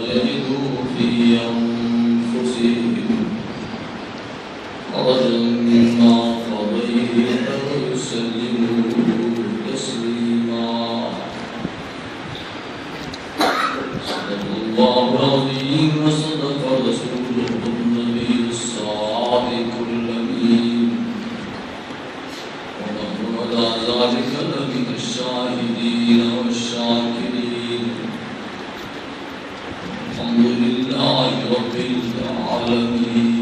يجدوا في أنفسهم حرجا مما قضيت ويسلموا تسليما. صدق الله العظيم وصدق رسوله النبي الصادق الأمين ونحن على ذلك لمن الشاهدين والشاكرين. الحمد لله رب العالمين.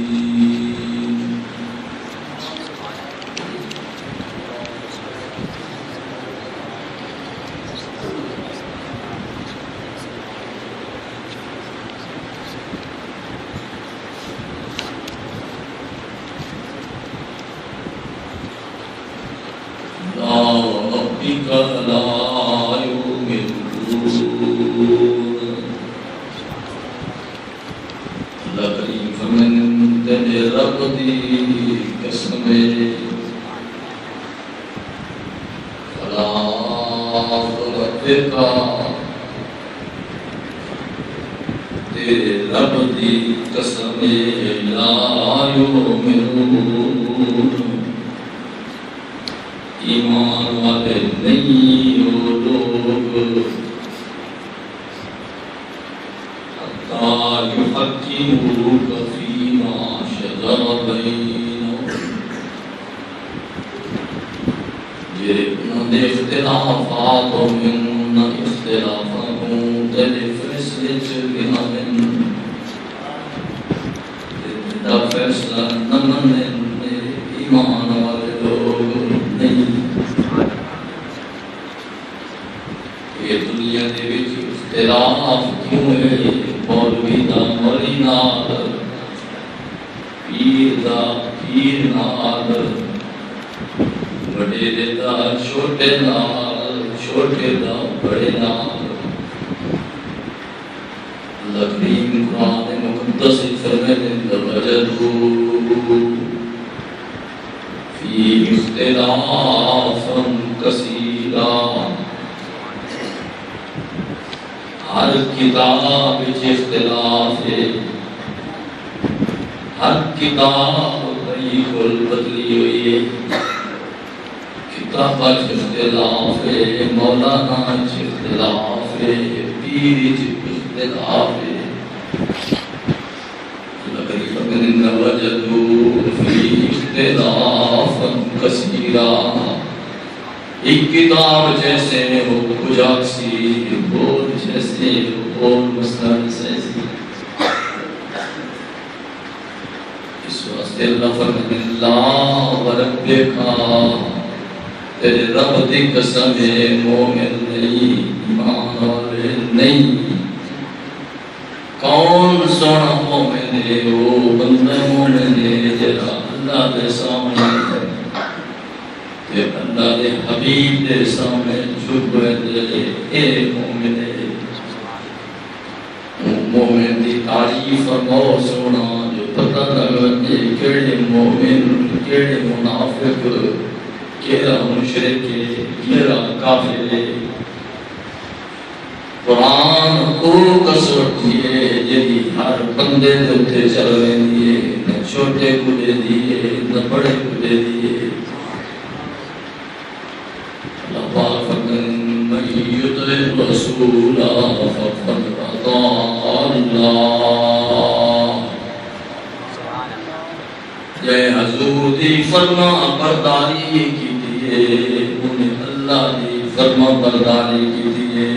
ربك لا يؤمنون لكن فمن تجرى ربي قسمه فلا ربك تیرے رب دی قسم لا یؤمنون ایمان والے نہیں وہ لوگ حتی یحکموک فیما شجر بینہم یہ انہوں نے اختلافات میں انہوں اختلافوں تیرے فیصلے چلنا من تیرا فیصلہ نمن ایمان والے لوگ نہیں. یہ دنیا دے وچ اختلاف کیوں ہے؟ مولوی دا مولوی نال، پیر دا پیر نال، وڈیرے دا چھوٹے نال، چھوٹے دا بڑے نال. اللہ کریم قرآن مقدس فرماتے ہیں وَوَجَدُوا فِي اخْتِلَافًا كَثِيرًا. ہر کتاب وچ اختلاف ہے، ہر کتاب بڑی کل بدلی ہوئی ہے. کتاب وچ اختلاف ہے، مولانا وچ اختلاف ہے، پیر وچ اختلاف ہے. لقد وجدوا فی اختلافا کثیرا. ایک کتاب جیسے ہو کجاکسی، بول جیسے ہو بول مسئلہ سیسی. اس واسطے اللہ فرماتے ہیں لا وربک، تیرے رب دی قسم ہے مومن نہیں، ایمان والے نہیں. کون سونا مومن ہے؟ وہ بندہ مومن ہے جڑا اللہ دے سامنے تے اللہ دے حبیب دے سامنے جھک دے. اے مومن ہے. مومن دی تعریف فرماؤ سونا جو پتہ لگے کیڑے مومن کیڑے منافق کیڑا مشرک کیڑا کافر ہے. قرآن کو کسوٹی ہے جی ہر بندے دے چل رہی ہے، نہ چھوٹے کو دے دیے نہ بڑے کو دے دیے. اللہ پاک فرماتے ہیں من یطع الرسول فقد اطاع اللہ. جے حضور دی فرما برداری کی دیے، انہیں اللہ دی فرما برداری کی دیے.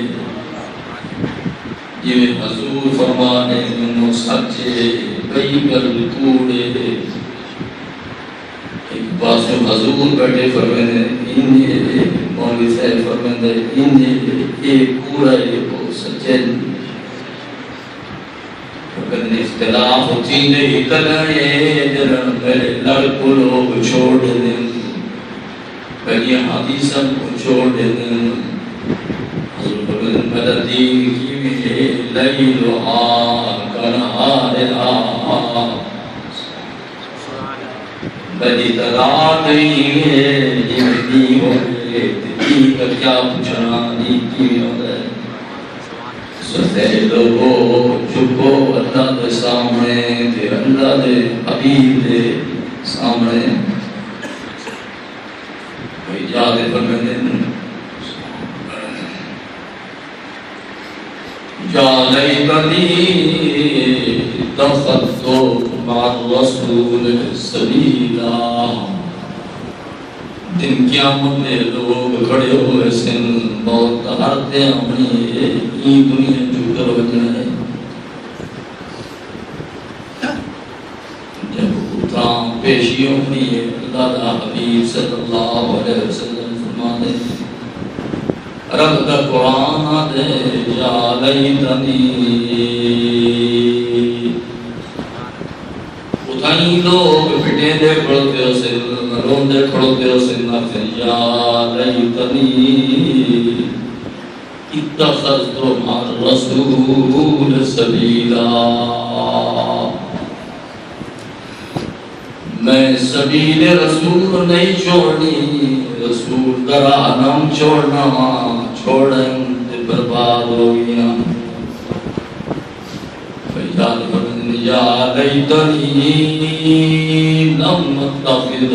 یہ حضور فرمانے انہوں سچے کئی گل کوڑے. ایک پاسے حضور بیٹھے فرمانے انہیں مولوی صاحب فرمانے انہیں ایک کوڑا ایک سچے. فرمانے اختلاف چینے ہی کرنے جرن پہلے لڑ کو لوگ چھوڑ دیں، پہلی حدیثاں کو چھوڑ دیں. الدین کی لیلہا کنہارہا بڑی رات نہیں ہے جمعی ہوئے تھی کا کیا پوچھنا نہیں کی ہوئے. سفید لوگو جھکو اللہ دے سامنے تے اللہ دے حبیب دے سامنے کوئی یاد فرمانے یا لیتنی اتخذت مع الرسول سبیلا دن قیامت میں لوگ کھڑے ہوئے سن بہت ہرتے اپنی یہ دنیا جو کر وجنا ہے جب اترام پیشی ہونی ہے اللہ دا حبیب صلی اللہ علیہ وسلم فرمانے رب دا قرآن دے یا لیتنی اتھائیں لوگ پھٹے دے کھڑوتے ہو سن رون دے کھڑوتے ہو سن یا لیتنی اتخذت مع الرسول سبیلا میں سبیل رسول نہیں چھوڑنی رسول درا نام چھوڑنا چھوڑن تے برباد ہو گیا یا لیتنی لم اتخذ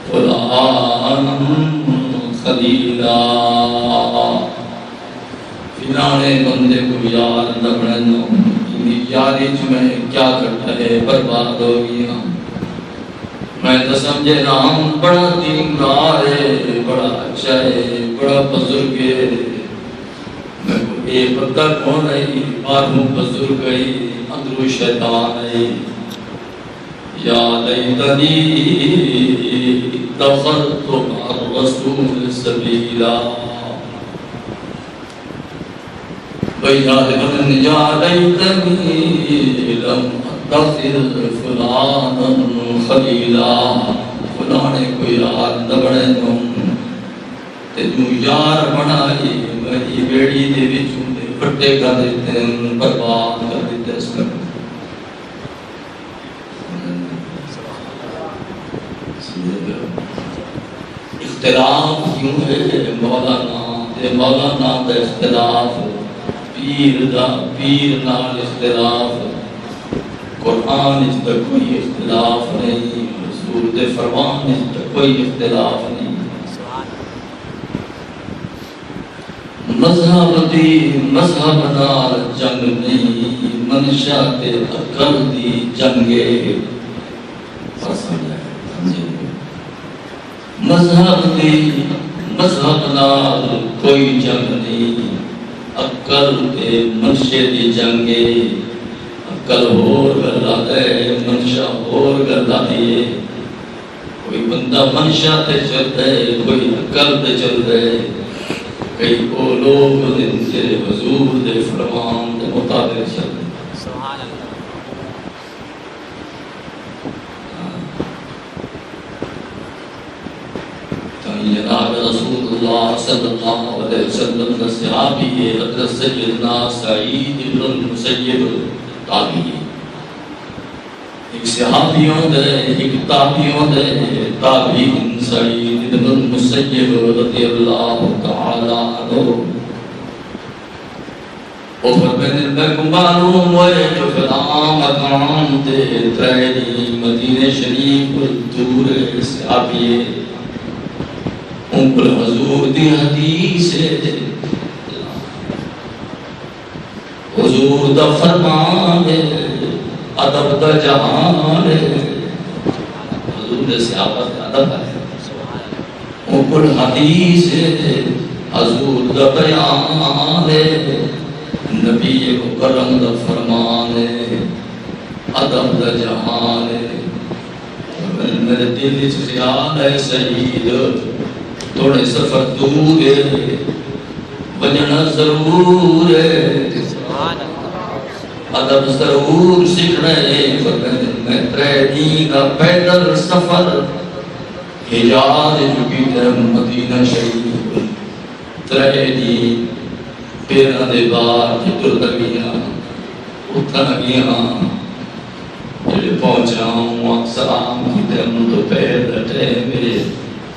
فلانا خلیلا فلانے بندے کو یار نہ بنانا یاری میں کیا کرتا ہے برباد ہو گیا میں تو سمجھے رام بڑا دیندار ہے بڑا اچھا ہے بڑا بزرگ ہے میں کو اے پتہ کون ہے بارہوں بزرگ ہے اندرو شیطان ہے یا لیتنی اتخذت مع الرسول سبیلا یا لیتنی لم اتخذ فلانا خلیلا فلانے کو یار نہ بڑے تینوں یار بنائی میری بیڑی دے وچوں دے پھٹے کر دیتے ہیں برباد کر دیتے ہیں اس میں اختلاف کیوں ہے مولانا دا اختلاف پیر نال اختلاف قرآن اس پر کوئی اختلاف نہیں رسول دے فرمان اس پر کوئی اختلاف نہیں مذہب نال جنگ نہیں منشا تے عقل دی جنگے مذہب نال کوئی جنگ نہیں عقل تے منشے دی جنگے عقل ہور گلا ہے منشا ہور گلا ہے کوئی بندہ منشا تے چلتا ہے کوئی عقل تے چلتا ہے کئی وہ لوگ جن سے حضور دے فرمان دے مطابق چلتے ہیں سبحان اللہ جناب رسول اللہ صلی اللہ علیہ وسلم کا صحابی ہے حضرت سیدنا سعید بن المسیب تابعی ایک صحابیوں دے ایک تابعیوں دے تابعی سعید بن المسیب رضی اللہ تعالی عنہ وہ فرماتے میں کو معلوم ہے جو فلاں مقام تے تیری مدینہ شریف دور صحابی ہے ان پر حضور دی حدیث ہے حضور دا فرمان ہے ادب دا جہان ہے حضور دے صحابہ دا ادب ہے ان پر حدیث ہے حضور دا بیان ہے نبی مکرم دا فرمان ہے ادب دا جہان ہے میرے دل سے خیال ہے سعید تھوڑے سفر دور ہے بجنا ضرور ہے ادب ضرور سیکھنا ہے میں ترے کا پیدل سفر حجاز چکی در مدینہ شریف ترے دین پیرا دے بار جتر دگیاں اتھا گیاں جلے پہنچا ہوں سلام کی دم تو پیر رٹے میرے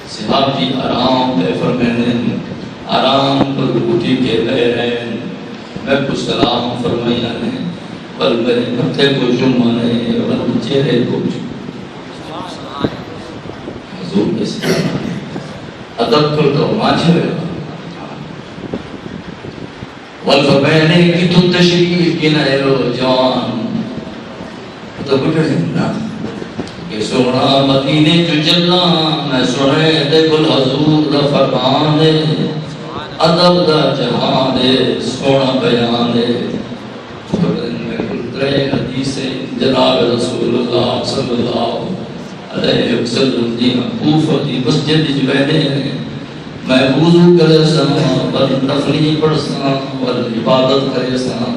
صحابی آرام دے فرمائنے آرام پر اٹھی کے لے رہے میں کو سلام فرمائیاں نے بل میرے متھے کو چومنے بل چہرے کو حضور کے سلام ادب تو ماچھے والفبینے کی تو تشریف کی نیلو جوان تو بٹھے نا کہ سونا مدینے جو چلنا میں سنے دے گل حضور دا فرمان دے ادب دا جہان دے سونا بیان دے فبین میں کل ترے حدیث جناب رسول اللہ صلی اللہ علیہ وسلم دی کوفہ دی مسجد جوینے میں وضو کرے سنا بل نفلی پڑھ سنا بل عبادت کرے سنا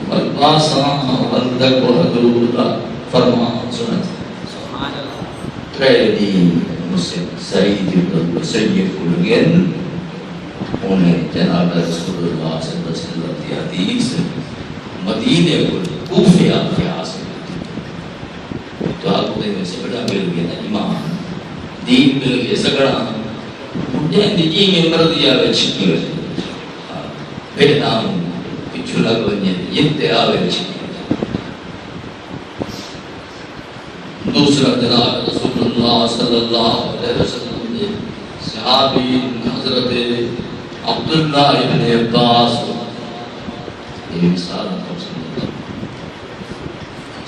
بل پاسا بل دکو حضور دا فرمان سنا ترے مسلم سعید ابن سید کلگن انہیں جناب رسول اللہ صلی اللہ علیہ وسلم کی حدیث مدینے کوفے آتے حاصل تو آپ کو میں سگڑا مل گیا نا ایمان دین مل گیا سگڑا جن دی میں مردیا وچ پھر نام پچھو لگ ونجے ینتے آوے وچ دوسرا جناب رسول اللہ صلی اللہ علیہ وسلم نے صحابی حضرت عبداللہ ابن عباس یہ مثال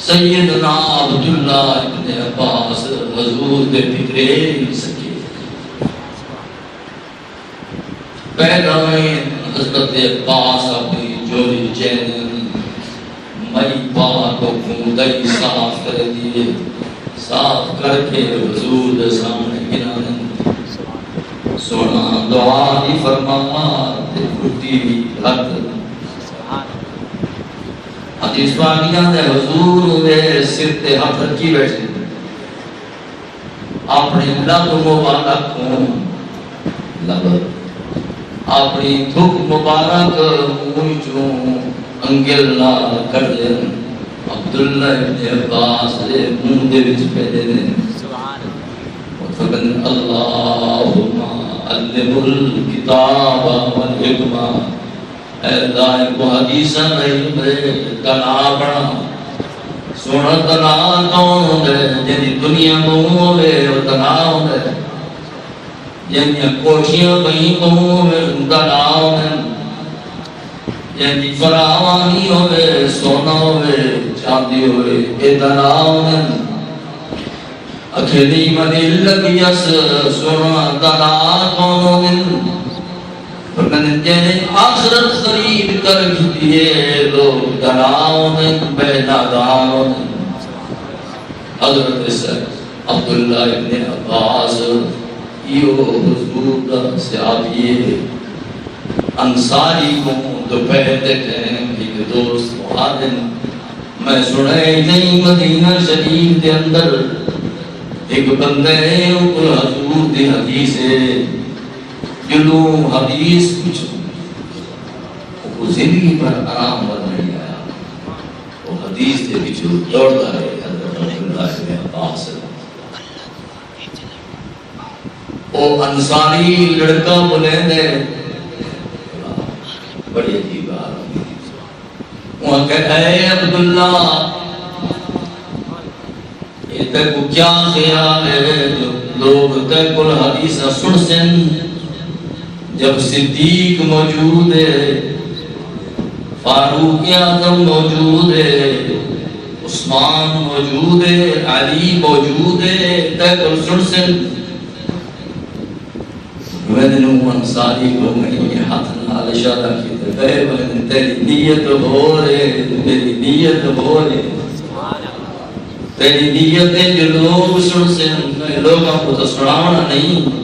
سیدنا عبداللہ ابن عباس حضور دے فکرے سکے پہلا میں حضرت عباس اپنی جوڑی چین مئی پاک کو کھوندائی صاف کر دیئے صاف کر کے حضور دے سامنے گرانے سونا دعا دی فرماما تے پھٹی بھی لگ حدیث پاکیاں دے حضور دے سر تے ہاتھ رکھی بیٹھے اپنی لب مبارک کو لب اپنی تھوک مبارک منہ چوں انگل لال کر دے عبداللہ ابن عباس دے منہ دے وچ پہلے دے فقن اللہم علم الکتاب والحکمہ اے اللہ کو حدیثہ علم دے کنا بڑا سونا تنا کون دے جنی دنیا مہوں دے اور تنا دے جنی کوٹھیاں بہی مہوں میں تنا دے جنی فراوانی ہوئے سونا ہوئے چاندی ہوئے اے تنا دے اکھلی منی لگیس سونا تنا کون دے فرمانے جنہیں آخرت خرید کر دیئے لوگ دناؤں بینا داؤں حضرت عبداللہ ابن عباس یہ حضور سے آبیے انصاری کو دوپہر دیتے ہیں کہ دوست محادن میں سنے نہیں مدینہ شریف کے اندر ایک بندے اوپر حضور دی حدیث ہے جلو حدیث کچھ وہ زندگی پر آرام بن نہیں آیا وہ حدیث کے پیچھے دوڑتا ہے حضرت عبداللہ ابن عباس وہ انصاری لڑکا بولے دے بڑی عجیب بات وہ کہتا ہے اے عبداللہ یہ تک کیا خیال ہے لوگ تک کل حدیث سن سن جب صدیق موجود ہے فاروق اعظم موجود ہے عثمان موجود ہے علی موجود ہے تک سن سن میں نے انصاری کو میں ہاتھ نال اشارہ کی تے میں تیری نیت ہو رہے میری نیت ہو رہے تیری نیت ہے جو لوگ سن سن لوگوں کو تو سنانا نہیں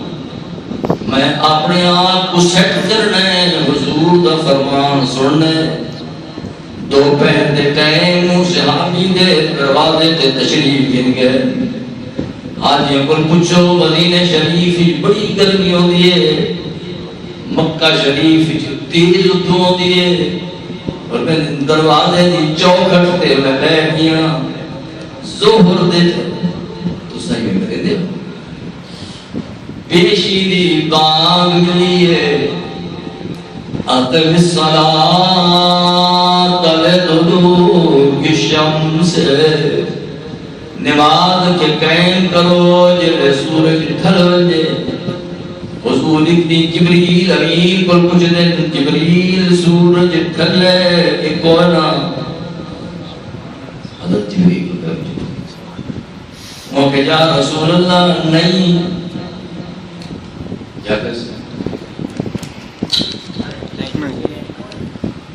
میں اپنے آپ کو سیٹ کرنے حضور دا فرمان سننے دوپہر دے ٹائم صحابی دے دروازے تے تشریف گن گئے حاجیوں کو پوچھو مدینہ شریف بڑی گرمی ہوتی ہے مکہ شریف تیز ادھو ہوتی ہے اور میں دروازے دی چوکھٹ تے میں بیٹھ گیا ظہر دے تو صحیح میں دے پیشی دی بانگ ملی ہے اقم الصلاۃ لدلوک الشمس نماز کے قائم کرو جب سورج ڈھل وجے حضور کی جبریل امین کو کچھ دن جبریل سورج ڈھلے ایک کونا حضرت جبریل کو وہ کہ یا رسول اللہ نہیں کیا کر سکتے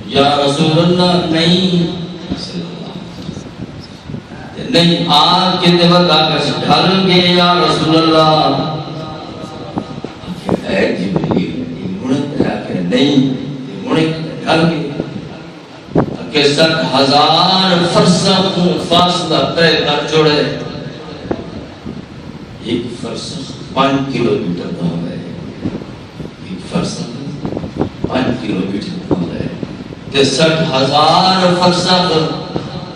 یا رسول اللہ نہیں نہیں آگ کے دیوت آکش ڈھل گئے یا رسول اللہ اے جبریل مڑت رہا کہ نہیں مڑت ڈھل گئے کہ 70,000 فرسخ فاصلہ طے کر چھوڑے ایک فرسخ 5 کلومیٹر کا ہو گئے ایک فرسخ 5 کلومیٹر کا ہو گئے کہ 60,000 فرسخ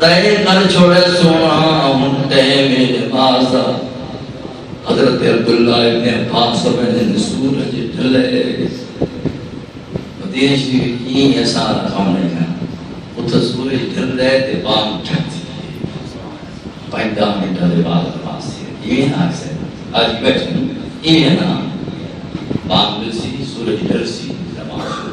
طے کر چھوڑے سونا منٹے میرے بازا حضرت عبداللہ ابن عباس میں سورج ڈھلے مدینہ شریف کی ایسا رکھاؤں نہیں ہے اتھا سورج ڈھل رہے تھے بام چھتی پائندہ منٹہ دے بعد پاس تھی یہ آگ سے آج بیٹھیں یہ ہے نا بام مل سی سورج ڈھل سی نماز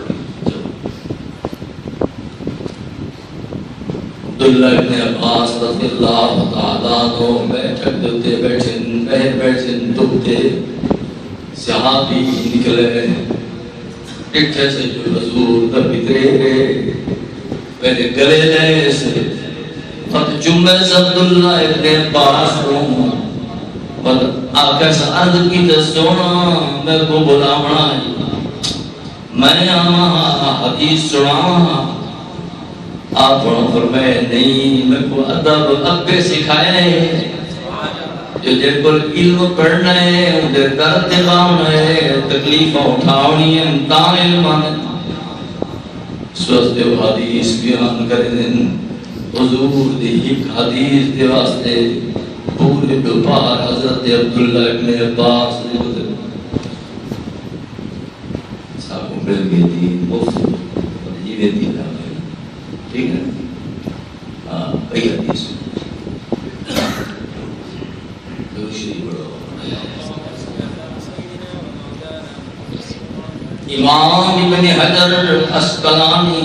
عبداللہ ابن عباس رضی اللہ تعالیٰ دو بیٹھک دوتے بیٹھن بہر بیٹھن دوتے صحابی نکلے ٹکھے سے جو حضور در بترے پہلے گلے لے سے فت جمعہ سے عبداللہ ابن عباس رو فت آقا سے عرض کی تسونا میں کو بلاونا میں آمہا حدیث سڑاں آپ فرمائے نہیں میں کو ادب ابے سکھائے جو جن کو علم پڑھنا ہے انہیں درد دلاؤنا ہے تکلیفہ اٹھاؤنی ہے امتان علم آنے سوست و حدیث بیان کردن حضور دی ایک حدیث دے واسطے پورے دوپار حضرت عبداللہ ابن عباس دے گزر صاحب کو مل گئی تھی مفت یہ دی لاؤ ٹھیک ہے کئی حدیث امام ابن حجر اسقلانی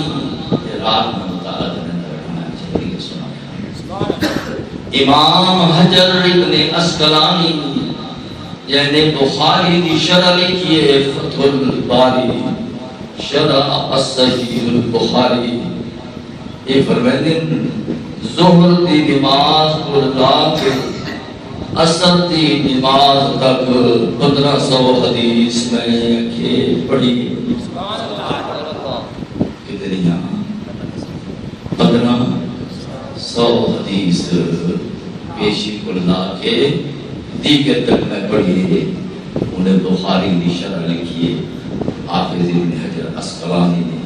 رات میں مطالعہ کرنا چاہیے امام حجر ابن اسقلانی یعنی بخاری دی شرح لکھیے فتح الباری شرح الصحیح البخاری یہ فرمائدن ظہر دی نماز کو لا کے اثر دی نماز تک 1500 حدیث میں کہ پڑھی کتنی 1500 حدیث پیشی کو لا کے دیگر تک میں پڑھی انہیں بخاری دی شرح لکھیے حافظ ابن حجر اسقلانی نے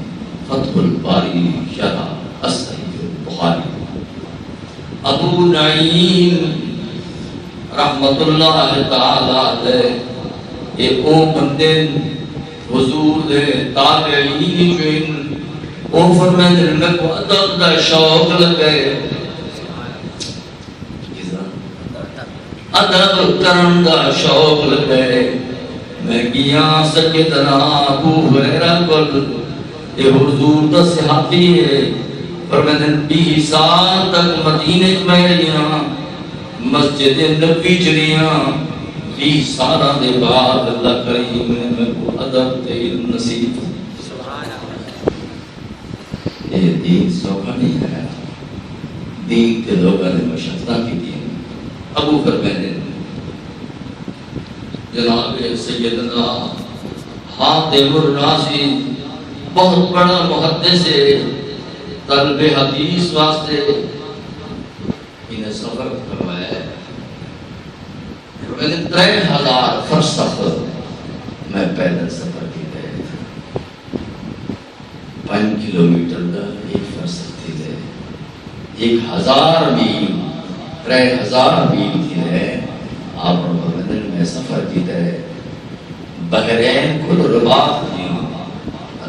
فتح الباری شرح الصحیح البخاری ابو نعیم رحمت اللہ تعالیٰ علیہ یہ او بندے حضور دے تابعین جو ان او فرمائے میں کو ادب دا شوق لگے ادب کرن دا شوق لگے میں گیا سجدنا ابو ہریرہ کل یہ حضور دا صحابی ہے فرمائے 20 سال تک مدینہ میں رہیاں مسجد نبی چلیاں 20 سالہ دے بعد اللہ کریم نے میں کو ادب تے علم نصیب یہ دین سوکھا نہیں ہے دین کے لوگوں نے مشقہ کی دین ابو فرمائے جناب سیدنا حاتم الرازی بہت بڑا محدث ہے طلب حدیث واسطے انہیں سفر کروایا ہے میں نے 3000 فرسخ میں پیدل سفر کی گئے 5 کلومیٹر کا ایک فرسخ تھی گئے 1000 میل 3000 میل کی ہے آپ میں سفر کی گئے بحرین کو رباط گیا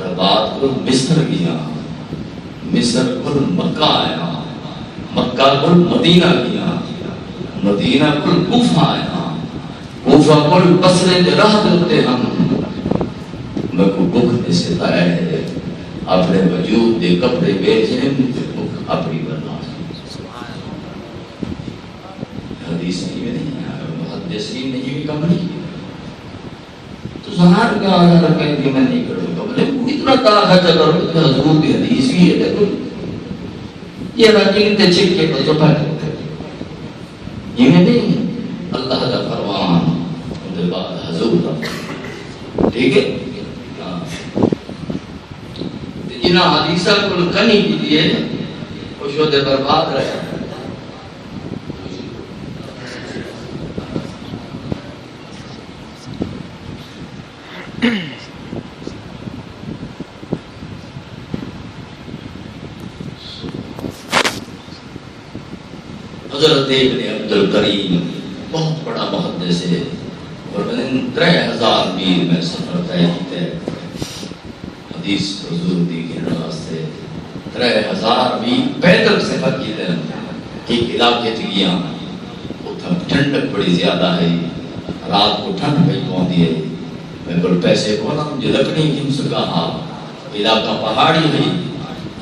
رباط کو مصر گیا مصر کو مکہ آیا مکہ کو مدینہ کیا، مدینہ کو کوفہ آیا، کوفہ کو بصرے دے راہ دے ہم میں کو بھوک دے ستایا ہے اپنے وجود دے کپڑے بیچے بھوک اپنی بنا حدیث نہیں ہے محدثین نے یہ کم نہیں کیا تو سہار کا آنا رکھیں کہ میں نہیں کروں گا بلے اتنا طاقت کرو کہ حضور کی حدیث بھی ہے دیکھو یہ راجین تے چھک کے تو پھر یہ نہیں اللہ کا فرمان ان کے بعد حضور کا ٹھیک ہے جنہ حدیثہ کو کنی کی دیئے وہ شود برباد رہے حضرت ابن عبدالکریم بہت بڑا محدث ہے اور میں نے 3000 میل میں سفر طے کیتے حدیث حضور دی کے راستے 3000 میل پیدل سفر کیتے ایک علاقے تھی گیا اتھا ٹھنڈک بڑی زیادہ ہے رات کو ٹھنڈ پہ پہنچی ہے میں کل پیسے کو نا مجھے لکڑی گھم سکا علاقہ پہاڑی ہے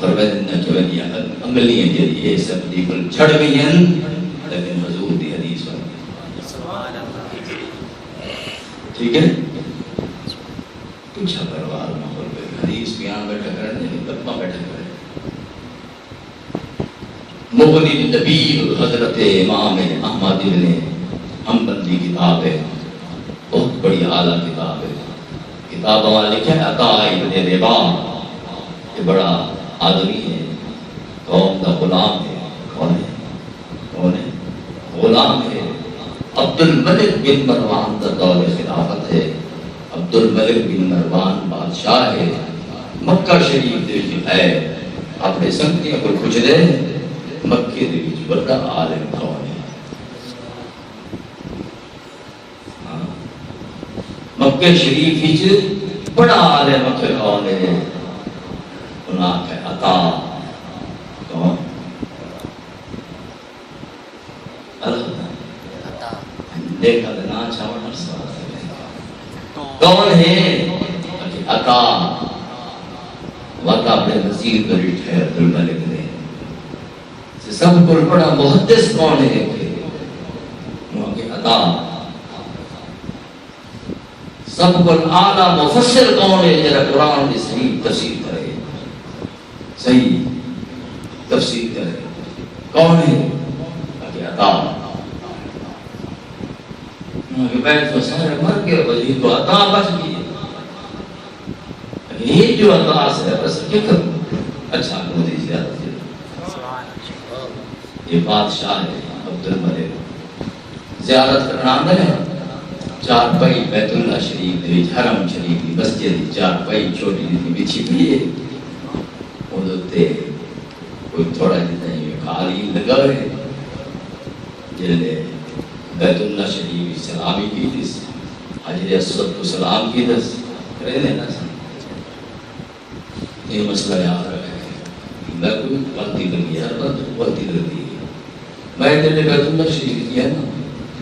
فرمائدن کہ ونیا عملیاں جریے سب دی کل چھڑ گئی ہیں لیکن حضور دی حدیث سبحان اللہ ٹھیک ہے پوچھا پروار نہ ہو گئے حدیث بیان بیٹھا کرنے لیکن لطمہ بیٹھا کرنے مغنی نبی حضرت امام احمد بن حنبل کی کتاب ہے بہت بڑی اعلیٰ کتاب ہے کتاب ہمارا لکھا ہے عطا ابن ربا یہ بڑا آدمی ہے قوم کا غلام ہے کون ہے غلام ہے عبد الملک بن مروان کا دور خلافت ہے عبد الملک بن مروان بادشاہ ہے مکہ شریف دے وچ ہے اپنے سنگتیاں کو کچھ دے مکے دے وچ بڑا عالم کون ہے مکہ شریف وچ بڑا عالم کون ہے انہاں کے عطا کون عطا دیکھا دینا چھاوڑ کون ہے عطا وقت اپنے وزیر پر اٹھے عبد الملک نے سب کو بڑا محدث کون ہے وہاں کے عطا سب کو اعلیٰ مفسر کون ہے جرا قرآن کی صحیح تفسیر کرے صحیح تفسیر کرے کون ہے عطا بیٹھ تو سارے مر گئے وزیر کو عطا بچ گئی یہ جو عطا سے بس کیا کروں اچھا مودی زیادہ یہ بادشاہ ہے عبد الملک زیارت کرنا آمدن ہے چار پائی بیت اللہ شریف دے حرم شریف دی مسجد چار پائی چھوٹی دی بچھی بھی ہے ادھتے کوئی تھوڑا جتنا یہ قالین لگا ہے جلے بیت اللہ شریف سلامی کی دس حجر اسود کو سلام کی دس رہنے نا یہ مسئلہ یاد رکھے میں کوئی غلطی کر گیا غلطی کر دی میں جلے بیت اللہ شریف کیا نا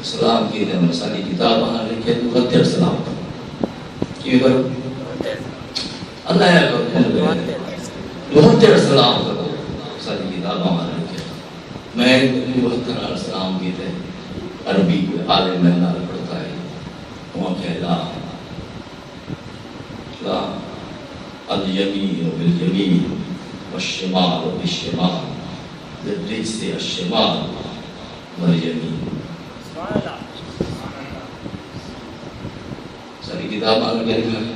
سلام کی دے مسئلہ کتاب آنا لکھے تو غلطی سلام کرو کیوں کرو اللہ یا کرو بہت دیر سلام کرو ساری کتابوں ہمارے لکھے میں بہت طرح سلام کی تھے عربی کو عالم مہنگا پڑھتا ہے وہاں کہلا لا الیمین بالیمین والشمال بالشمال للرجس الشمال والیمین ساری کتاب آنے کے لئے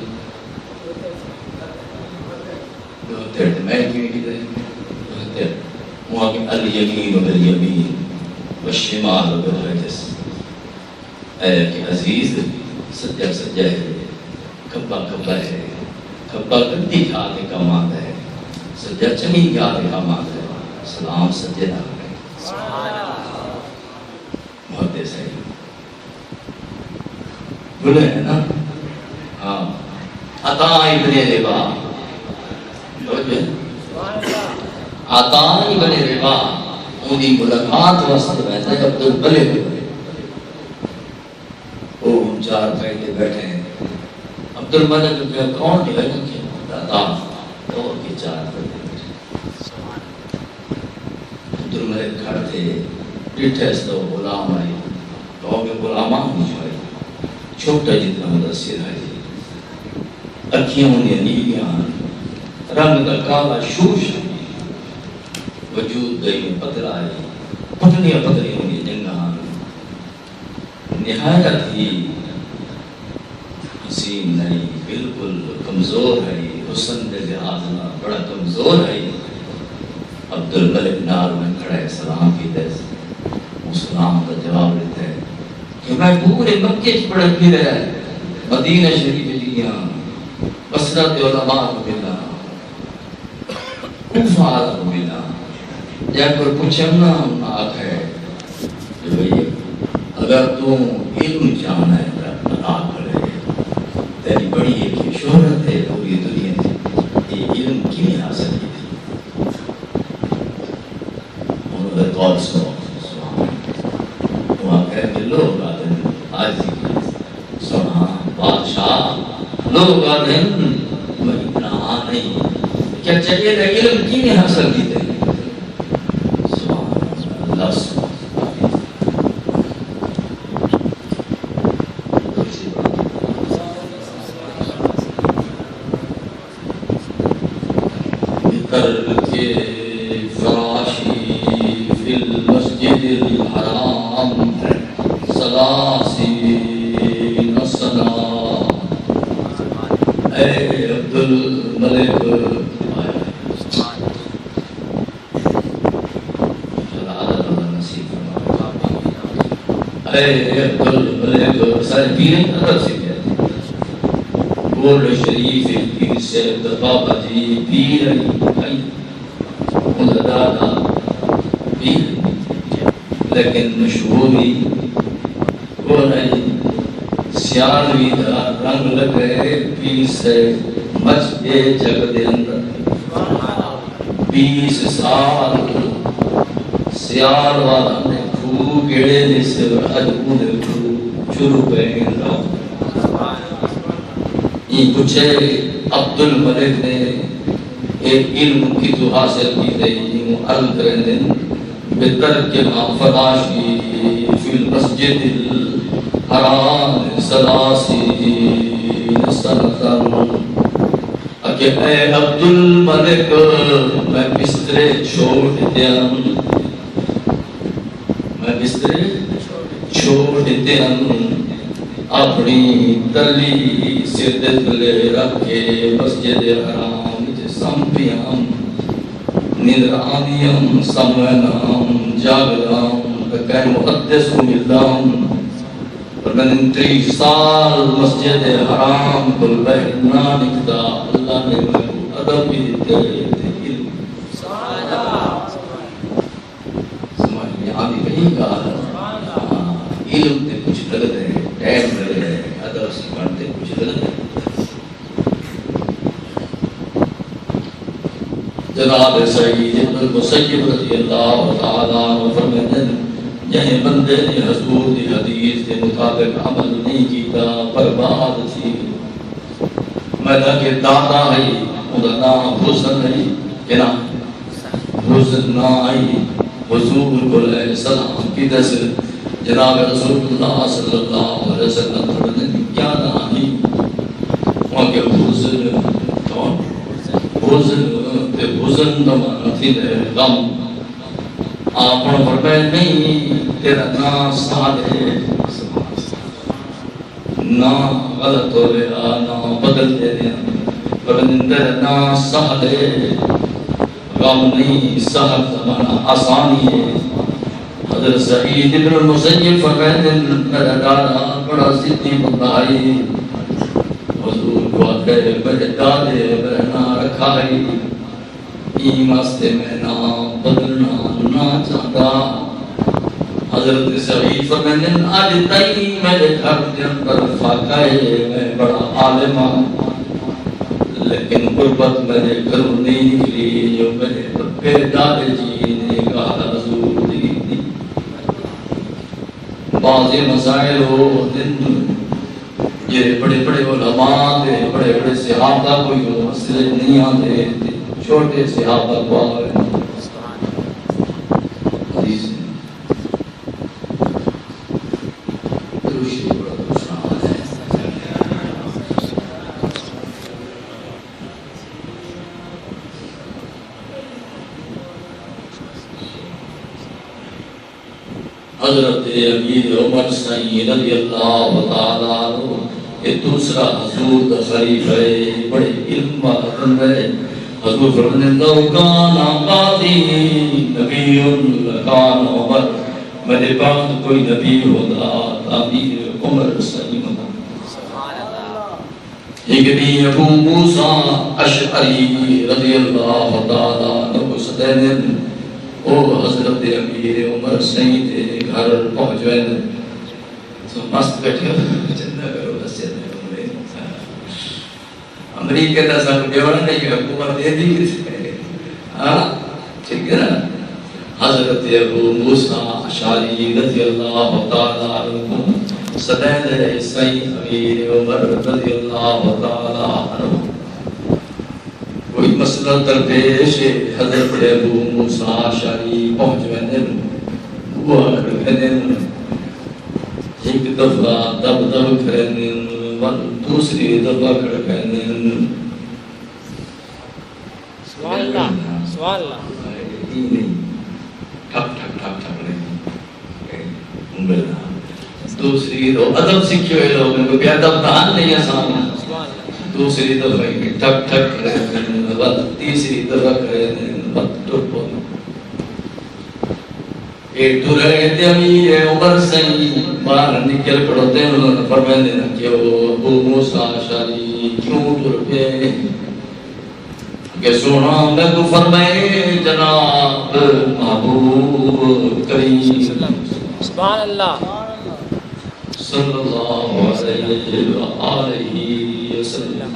بہتر میں کیوں کی دیں بہتر وہاں کہ الیمین بالیمین والشمال بالرجس اے کہ عزیز سجا سجا ہے کبا کبا ہے کبا گندی کھا کے کام آتا ہے سجا چنی کھا کے کام آتا ہے سلام سجے نہ بہت ایسا ہی بولے ہیں نا ہاں عطا ابن ربا عطا ابن ربا انہیں ملاقات واسطے بیٹھا ہے عبد الملک وہ ہم چار بیٹھے بیٹھے ہیں عبد الملک جو کون جو ہے کہ دادا اور کے چار بیٹھے عبد الملک کھڑے تھے ڈٹھے اس تو غلام آئی کہو کہ غلامان نہیں جو ہے چھوٹا جتنا مدثر ہے اکھیاں انہیں نیلیاں رنگ کا کالا شوش وجود گئی پتلا ہے پتلیاں پتلیاں انہیں جنگاں نہایت ہی حسین نہیں بالکل کمزور ہے حسن دے لحاظ نہ بڑا کمزور ہے عبد الملک نار میں کھڑا ہے سلام کی دس سلام کا جواب دیتا ہے کہ میں پورے مکے چ پڑھ بھی رہا ہے مدینہ شریف جیاں بصرت علماء کو ملا کوفہ کو ملا جب پر پوچھنا آکھے کہ بھئی اگر تو علم جانا ہے تو ادا کرے تیری بڑی ایک شہرت ہے پوری دنیا میں یہ علم کیوں حاصل کی تھی انہوں نے غور سو وہاں کہہ کہ لوگ آتے ہیں آج سنا بادشاہ لوگ آتے ہیں میں اتنا نہیں کیا چاہیے تھا علم کیوں حاصل کی تھی شریف پیر سے بابا جی پیر دادا پیر لیکن مشہوری وہ نہیں سیالوی دا رنگ لگے پیر سے مچ کے جگ دے اندر 20 سال سیال والا نے کھو گڑے دے سے اج انہیں شروع پہن رہا یہ پوچھے عبد الملک نے ایک علم کی تو حاصل کی تھی یہ عرض کریں دن بترک ما فراشی فی المسجد الحرام 30 سنة کہ اے عبد الملک میں بسترے چھوڑ دیا اپنی تلی سر تلے رکھ کے مسجد حرام سمپیام ندرانیم سمنام جاگرام کہ مقدس کو ملدام من 30 سال مسجد حرام کل بہنا نکتا اللہ نے میں کو ادب بھی دیتے سمجھ میں آنی کہیں کہا علم تے کچھ لگت ہے ٹائم لگت ہے ادب سکھاتے کچھ لگت ہے جناب سعید ابن المسیب رضی اللہ تعالیٰ عنہ فرماتے ہیں یعنی بندے نے حضور دی حدیث کے مطابق عمل نہیں کیتا برباد تھی میرا کہ دادا ہے ادا نام حسن ہے کہ نا حسن نہ آئی حضور کو علیہ السلام کی دس جناب رسول اللہ صلی اللہ علیہ وسلم فرماتے ہیں کیا نامی وہاں کے حسن کون حسن نمانا تھی غم آپ فرمائے نہیں تیرا نا صالح نا غلط ہو گیا نا بدل دے دیا پر تیرا نا صالح غم نہیں سہل زمانہ آسانی ہے حضرت سعید ابن المسیب فرمائے میرا دادا بڑا صدی بندائی حضور کو آتے میرے دادے میرا نا رکھا ہے این واسطے میں نا بدلنا نہ چاہتا حضرت سعید فرماتے ہیں آج تئی میرے گھر کے اندر فاقہ ہے میں بڑا عالم ہوں لیکن غربت میرے گھروں نہیں نکلی جو میرے پپے دادے جی نے کہا حضور واضح مسائل ہو دن یہ بڑے بڑے علماء دے بڑے بڑے صحابہ کوئی مسئلے نہیں آتے چھوٹے صحابہ کو آئے حدیث حضرت امیر عمر سعید رضی اللہ تعالیٰ عنہ یہ دوسرا حضور دا خلیفہ ہے بڑے علم والا ہے حضور فرماتے لو کان قاضی نبی لکان عمر میرے بعد کوئی نبی ہوتا امیر عمر سعید ایک بھی ابو موسیٰ اشعری رضی اللہ تعالیٰ عنہ صدین او حضرت امیر عمر سعید گھر پہنچ گئے تو مست بیٹھے چندہ کرو بس امریکہ دا سب دیوڑا نہیں کہ حکومت دے دی کسی ٹھیک ہے نا حضرت ابو موسیٰ اشعری رضی اللہ تعالیٰ عنہ صدین سعید امیر عمر رضی اللہ تعالیٰ عنہ کوئی مسئلہ درپیش حضرت ابو موسیٰ اشعری پہنچ گئے وہ کہنے ایک دفعہ دب دب کہنے دوسری دفعہ کہنے سوال اللہ ٹھک ٹھک ٹھک ٹھک رہے دوسری ادب سیکھے ہوئے لوگ ان کو بے ادب دان نہیں آسان دوسری دفعہ ٹھک ٹھک رہے تیسری دفعہ کہنے ٹرپو ایک تو رہے تھے امیر عمر سعید باہر نکل پڑھتے ہیں انہوں نے فرمائے دینا کہ وہ ابو موسیٰ اشعری کیوں ٹر پہ کہ سونا میں تو فرمائے جناب محبوب کریم سبحان اللہ صلی اللہ علیہ وسلم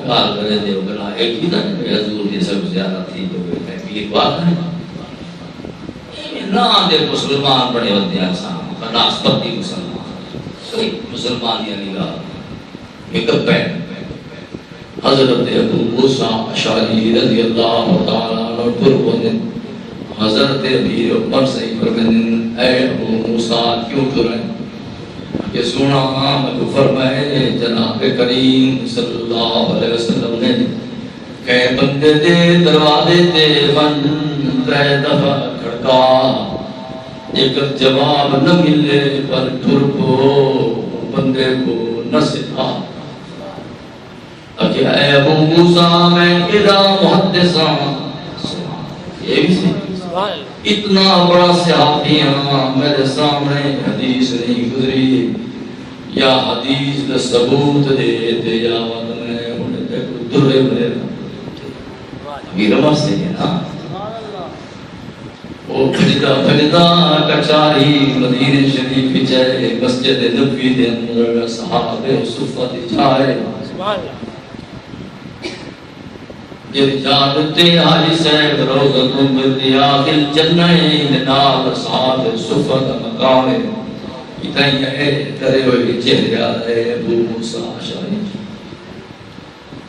کار کرے دے بنا ایک ہی دن میں حضور کی سب زیادہ تھی تو پیر بات ہے نہ دے مسلمان بڑے ہوتے ہیں انسان ناسپتی مسلمان صحیح مسلمان یعنی گا ایک بین حضرت ابو موسیٰ اشعری رضی اللہ تعالیٰ عنہ پربودن حضرت امیر عمر سعید فرمائے اے ابو موسیٰ کیوں کریں کہ سونا میں فرمائے جناب کریم صلی اللہ علیہ وسلم نے کہ بندے دے دروازے دے بند ترے دفعہ کھڑکا ایک جواب نہ ملے پر ٹر کو بندے کو نہ سکھا کہ اے ابو موسیٰ میں اذا محدثاں یہ بھی سے اتنا بڑا صحابیاں میرے سامنے حدیث نہیں گزری یا حدیث دا ثبوت دے یا وقت میں انہیں دیکھو درے میرے ابھی رمض سے ہے نا وہ فجدہ کچاری مدینہ شریف پچھے مسجد نبوی دے اندر صحابہ صفہ دی جائے جادتے حاجی صاحب روزتوں میں ریاض الجنہ نال صحاب صفت مقام اتنی ہے کرے ہوئے چہرے آئے ابو موسیٰ اشعری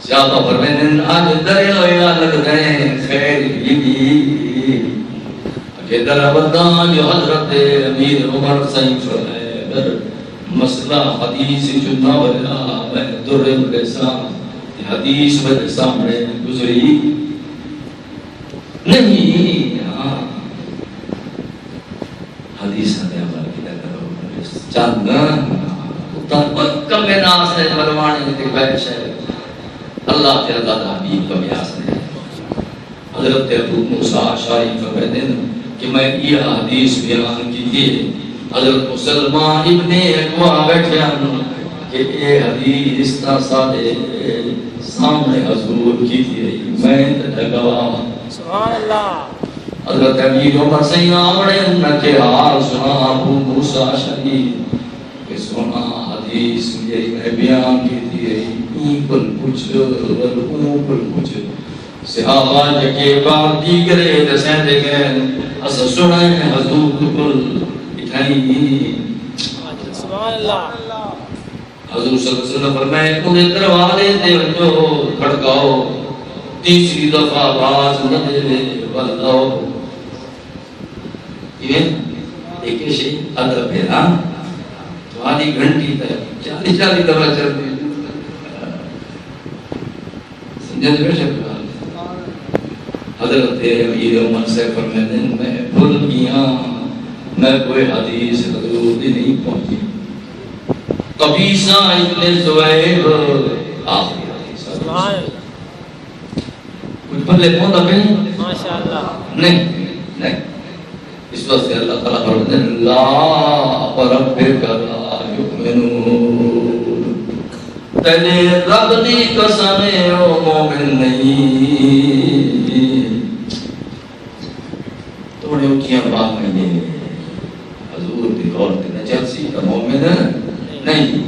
زیادہ فرمین آج درے ہوئے لگ دیں خیر بھی کہ در ابدان جو حضرت امیر عمر سعید فرمائے در مسئلہ حدیث چنہ ولا میں در الرسام حدیث میرے سامنے گزری نہیں حدیث نے عمل کیا کرو چند کم ناس ہے مروانی کی بحث ہے اللہ تعالیٰ دا حبیب کا بیاس ہے حضرت ابو موسیٰ اشعری فرماتے ہیں کہ میں یہ حدیث بیان کی تھی حضرت مسلمان ابن اقوا بیٹھے ہیں کہ یہ حدیث تا سارے سامنے حضور کی تھی میں تگوا سبحان اللہ حضرت امیر عمر سعید آمڑے انہ کے حال سنا ابو موسیٰ اشعری کہ سنا حدیث یہ میں بیان کی تھی ایپل کچھ صحابہ جکے بعد دیگرے دسیں دے گئے اسا سنا ہے حضور کو اٹھائی سبحان اللہ حضور صلی اللہ علیہ وسلم فرمائے انہیں دروازے دے جو کھڑکاؤ تیسری دفعہ آواز نہ دے بنداؤ یہ ایک شئی ادب ہے نا تو آدھی گھنٹی تک چالی دفعہ چلتی سمجھے بے شک حضرت امیر عمر سے فرماتے ہیں میں بھول گیا میں کوئی حدیث حضور دی نہیں پہنچی قبیصہ ابن زویب آخری حدیث سبحان اللہ کچھ پہلے پہنچا پہنی ماشاءاللہ نہیں اس وقت سے اللہ تعالیٰ فرماتے ہیں لا وربک لا یؤمنون تیرے رب دی قسم او مومن نہیں تو نے اٹھیاں باغ میں حضور دی عورت نجات سی کا مومن نہیں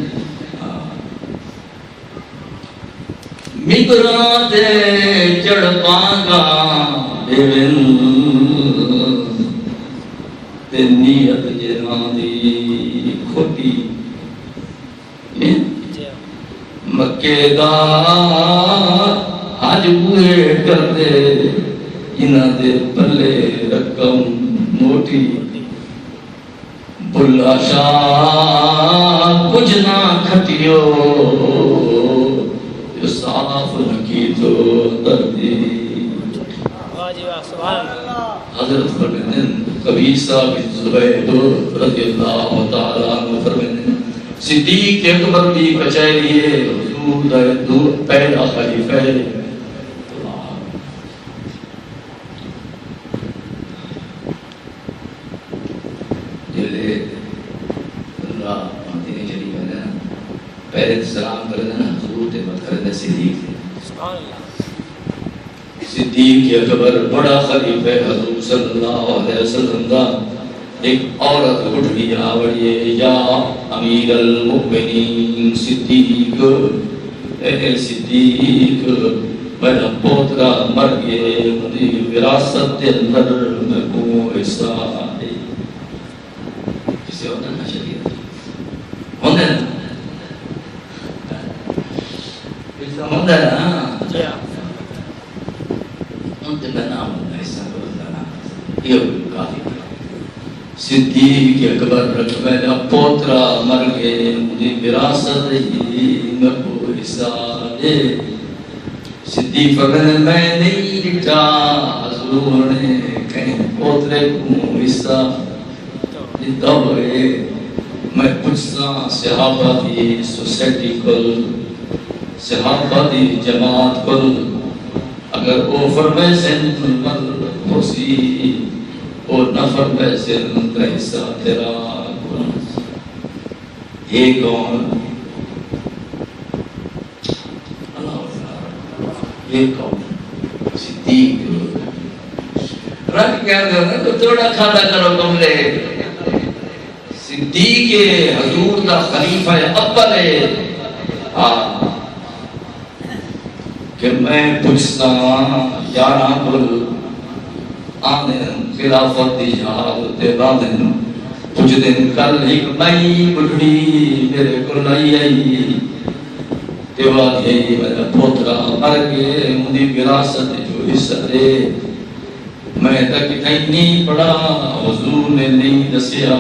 مقرات چڑھ پانگا بیون تے نیت جنان دی کھوٹی مکے دا حج پورے کر دے انہاں دے پلے رقم موٹی بلا شاہ کچھ نہ کھٹیو جو صاف نکی تو دردی حضرت فرماتے ہیں قبیصہ بن زبید رضی اللہ تعالیٰ عنہ فرماتے ہیں صدیق اکبر بھی بچائے لیے حضور دور پہلا خلیفہ پہلے سلام کرے نا حضور تے مت کرے صدیق سبحان اللہ صدیق اکبر بڑا خلیفہ حضور صلی اللہ علیہ وسلم دا ایک عورت اٹھ گیا بڑی یا امیر المؤمنین صدیق اے صدیق میرا پوترا مر گئے مجھے وراثت کے اندر میں کو حصہ ہے کسی ہوتا نا شریعت ہوتا ہے نا ہوتا ہے نا جی ہاں انت بنا ہوتا ہے ایسا ہوتا یہ کافی صدیق اکبر میرا پوترا مر گئے مجھے وراثت ہی میں کو حصہ دے صدیق فرماتے میں نہیں لکھا حضور نے کہیں پوترے کو حصہ دیتا ہوئے میں پوچھتا صحابہ دی سوسائٹی کل صحابہ دی جماعت کل اگر او فرمائے سے مل خوشی او نفر میں سے کا حصہ تیرا یہ کون یہ کون صدیق رب کیا کرنا تو تھوڑا کھانا کرو کملے صدیق حضور دا خلیفہ اول ہے کہ میں پوچھتا یارہ بل آنے خلافت دی جہاد تے بادن کچھ دن کل ایک مئی بڑھڑی میرے کو لائی آئی تے بات یہی میرا پوترا مر گئے مجھے وراثت جو حصہ دے میں تک نہیں پڑھا حضور نے نہیں دسیا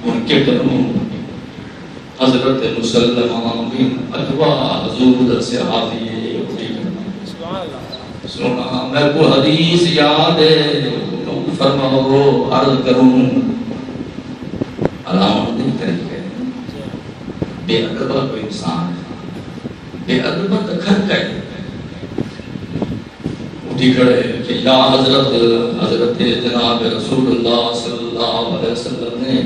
ان کے کروں حضرت مسلمہ بن اکوا حضور صحابی سونا میں کو حدیث یاد ہے فرماؤ عرض کروں علامت نہیں طریقے بے ادبہ کوئی انسان ہے بے ادبہ تکھر کہے اٹھی کھڑے کہ یا حضرت جناب رسول اللہ صلی اللہ علیہ وسلم نے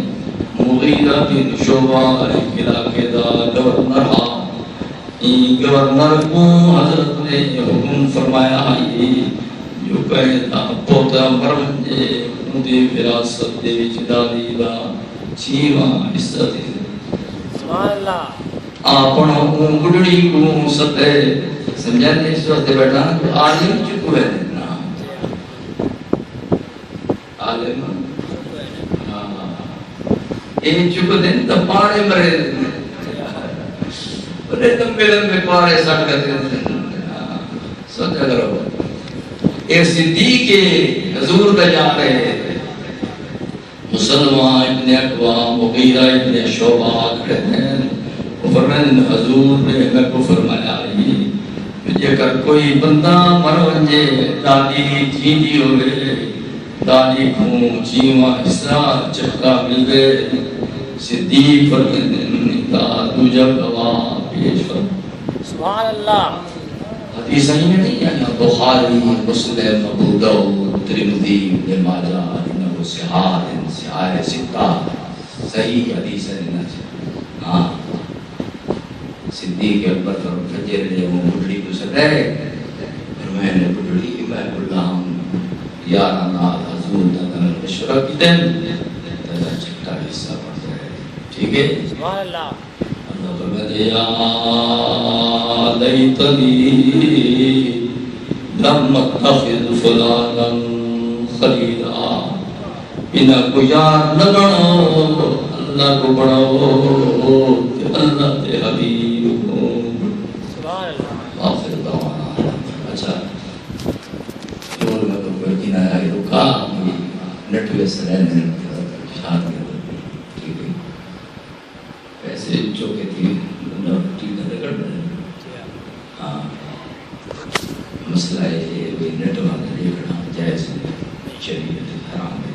مغیرہ بن شعبہ علاقے دا گورنر ہا گورنر کو حضرت نے حکم فرمایا ہے جو کہتا پوتا مرمجے مدی وراثت دے وچ دادی دا چھیواں حصہ دے سبحان اللہ اپنا گڈڑی کو ستے سمجھانے اس واسطے بیٹھا کہ عالم چکو ہے نا یہ چپ دن تو پاڑے مرے بڑے لمبے لمبے پاڑے سٹ کرتے سوچا کرو یہ صدیق حضور کا جا رہے مسلمان ابن اقوام مغیرہ ابن شعبہ کھڑے ہیں فرمائن حضور نے میں کو فرمایا جے کر کوئی بندہ مر ونجے دادی جیندی ہوئے دادی کھوں جیواں حصہ چکا مل گئے صدیق فرمائن دا دوجہ گواہ پیش فرمائن سبحان اللہ حدیث صحیح میں نہیں ہے بخاری مسلم ابو داؤد ترمذی ابن ماجہ انہو سہار ستہ صحیح حدیث ہے ہاں صدیق اکبر پر فجر نے وہ بڑھڑی کو سدائے اور میں نے بڑھڑی میں غلام یارہ نال حضور دن مشورہ کی دن تیرا چھٹا حصہ پڑھ جائے ٹھیک ہے سبحان اللہ اللہ فرمائے یا لیتنی لم اتخذ فلانا خلیلا انہا کو یار نہ گنو اللہ کو بڑھاؤ کہ اللہ تے حبیب سبحان اللہ آخر دعوانا اچھا جور میں تو کوئی نہ آئی رکا نٹوے سے رہنے شاد میں ٹھیک ہے پیسے چوکے تھی ٹھیک نہ رکڑ رہے ہاں مسئلہ ہے یہ نٹ والا دیکھنا جائز شریعت حرام ہے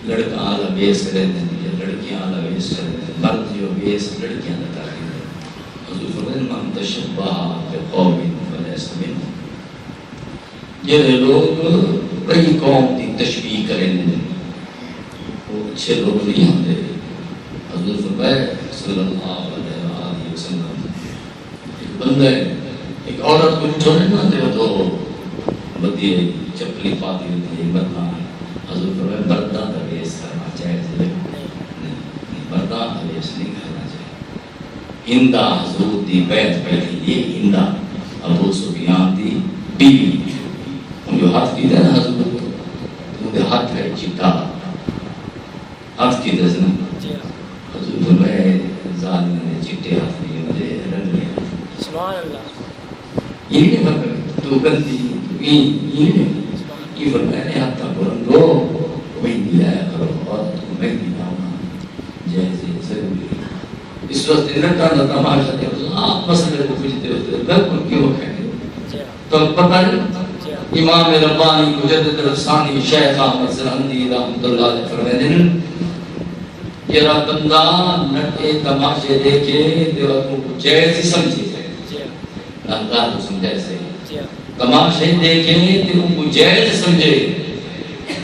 لڑکا آلہ بیس رہتے ہیں لڑکیاں آلہ بیس رہتے ہیں مرد جو بیس لڑکیاں لتا رہتے ہیں حضور فرمائے من تشبہ بقوم فلیس منہم یہ لوگ بڑی قوم کی تشبیہ کریں گے وہ اچھے لوگ نہیں ہوتے حضور فرمائے صلی اللہ علیہ وآلہ وسلم ایک بندہ ایک عورت کو چھوڑے نہ دے تو بدی چپلی پاتی ہوتی ہے بدنا حضور فرمائے بردہ دریس کرنا چاہیے بردہ دریس نہیں کرنا چاہیے ہندہ حضور دی بیعت پہلی یہ ہندہ ابو سفیان دی بیوی ہم جو ہاتھ کی دے نا حضور کو تو دے ہاتھ ہے چٹا ہاتھ کی دے نا حضور فرمائے ظالم نے چٹے ہاتھ نہیں مجھے رنگ لیا سبحان اللہ یہ نہیں فرمائے تو گندی یہ نہیں یہ فرمائے ہاتھ کو رنگو وہی دلایا کرو اور تو میں بھی لاؤں جیسے ضروری اس وقت نٹا نہ تماشا دے آپ مسئلے کو پوچھتے ہوتے بالکل کیوں کہتے تو پتہ نہیں امام ربانی مجدد رفسانی شیخ احمد سرہندی رحمۃ اللہ علیہ فرمائے یہ بندہ نٹے تماشے دیکھے تو کو جیسے سمجھے اللہ کو سمجھے سے تماشے دیکھیں تو کو جیسے سمجھے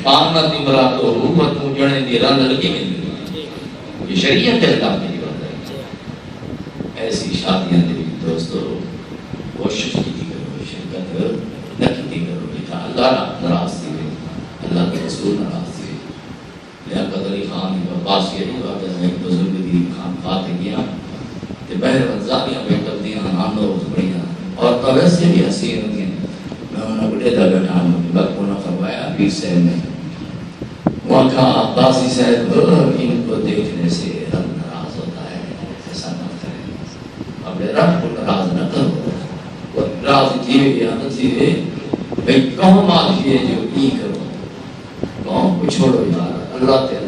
پانا دی مراد ہو وہ تو جنے دی ران لگی میں یہ شریعت اللہ کی بات ہے ایسی شادیاں دے دوستو کوشش کی کرو شرکت نہ کی کرو کہ اللہ ناراض تھی اللہ کے رسول ناراض تھی لیاقت علی خان کے پاس یہی بات ہے ایک بزرگ دی خان فاتح گیا کہ بہر وزاریاں بیٹھل دیاں آنو بڑیاں اور تو ویسے بھی حسین ہوتی ہیں میں انہوں نے بڑے دا بیٹھا ہوں کہ بک انہوں نے فرمایا پیر صاحب نے وہاں کہا عباسی صاحب ان کو دیکھنے سے رب ناراض ہوتا ہے ایسا نہ کریں اپنے رب کو ناراض نہ کرو وہ ناراض کیے یا نہ کیے بھئی قوم آتی ہے جو ای کرو قوم کو چھوڑو یار اللہ تعالی